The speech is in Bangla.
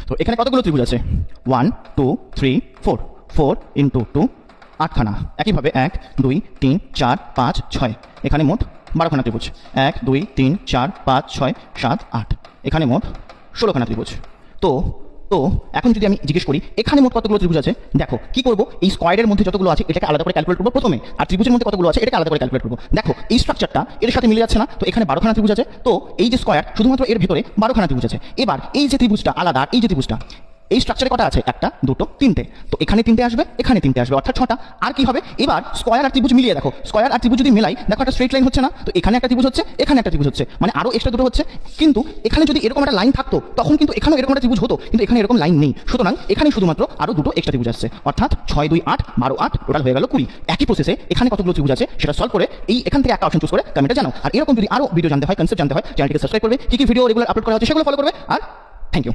তো এখানে কতগুলো ত্রিভুজ আছে? 1 2 3 4, 4 ইন্টু 2 8খানা। একইভাবে 1 2 3 4 5 6, এখানে মোট 12খানা ত্রিভুজ। 1 2 3 4 5 6 7 8, এখানে মোট 16খানা ত্রিভুজ। তো তো এখন যদি আমি জিজ্ঞেস করি এখানে মোট কতগুলো ত্রিভুজ আছে, দেখো কি করব, এই স্কোয়ারের মধ্যে যতগুলো আছে এটাকে আলাদা করে ক্যালকুলেট করবো প্রথমে, আর ত্রিভুজের মধ্যে কতগুলো আছে এটাকে আলাদা করে ক্যালকুলেট করবো। দেখো এই স্ট্রাকচারটা এর সাথে মিলে যাচ্ছে না, তো এখানে 12খানা ত্রিভুজ আছে, তো এই যে স্কোয়ার শুধুমাত্র এর ভিতরে 12খানা ত্রিভুজ আছে। এবার এই যে ত্রিভুজটা আলাদা, এই যে ত্রিভুজটা এই স্ট্রাকচারে কটা আছে? 1 2 3টে, তো এখানে 3টে আসবে, এখানে 3টে আসবে, অর্থাৎ 6টা। আর কি হবে, এবার স্কোয়ার আর ত্রিভুজ মিলিয়ে দেখো, স্কোয়ার আর ত্রিভুজ যদি মিলাই দেখো একটা স্ট্রেট লাইন হচ্ছে না, তো এখানে একটা ত্রিভুজ হচ্ছে, এখানে একটা ত্রিভুজ হচ্ছে, মানে আরো এক্সট্রা দুটো হচ্ছে। কিন্তু এখানে যদি এরকম একটা লাইন থাকতো তখন কিন্তু এখানেও এরকম একটা ত্রিভুজ হতো, কিন্তু এখানে এরকম লাইন নেই, সুতরাং এখানে শুধুমাত্র আরো দুটো এক্সট্রা ত্রিভুজ আসছে, অর্থাৎ 6 2 8 12 8, টোটাল হয়ে গেল 20। একই প্রসেসে এখানে কতগুলো ত্রিভুজ আছে সেটা সলভ করে এখান থেকে একটা অপশন চুজ করে কমেন্টে জানাও। আর এরকম যদি আরো ভিডিও জানতে হয়, কনসেপ্ট জানতে হয়, চ্যানেলটিকে সাবস্ক্রাইব করবে, কি কি ভিডিও রেগুলার আপলোড করা হচ্ছে সেগুলো ফলো করবে। আর থ্যাংক ইউ।